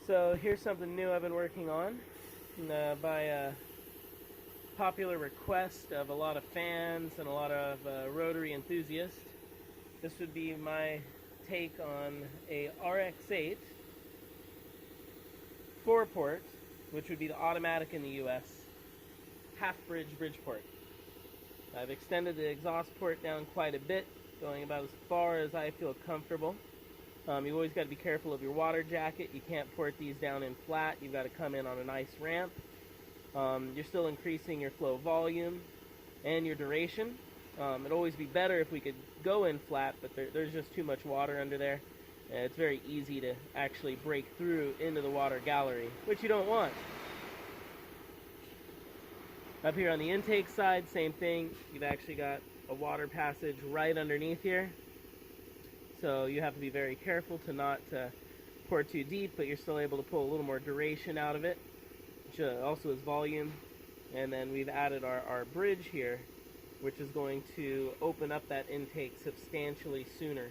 So here's something new I've been working on by a popular request of a lot of fans and a lot of rotary enthusiasts. This would be my take on a RX8 4-port, which would be the automatic in the US, half-bridge Bridgeport. I've extended the exhaust port down quite a bit, going about as far as I feel comfortable. You've always got to be careful of your water jacket. You can't port these down in flat. You've got to come in on a nice ramp. You're still increasing your flow volume and your duration. It'd always be better if we could go in flat, but there's just too much water under there. It's very easy to actually break through into the water gallery, which you don't want. Up here on the intake side, same thing. You've actually got a water passage right underneath here. So you have to be very careful to not pour too deep, but you're still able to pull a little more duration out of it, which also is volume. And then we've added our bridge here, which is going to open up that intake substantially sooner,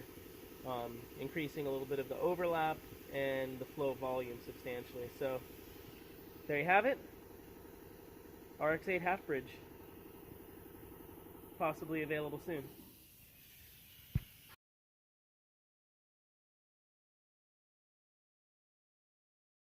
increasing a little bit of the overlap and the flow volume substantially. So there you have it. RX8 half bridge, possibly available soon.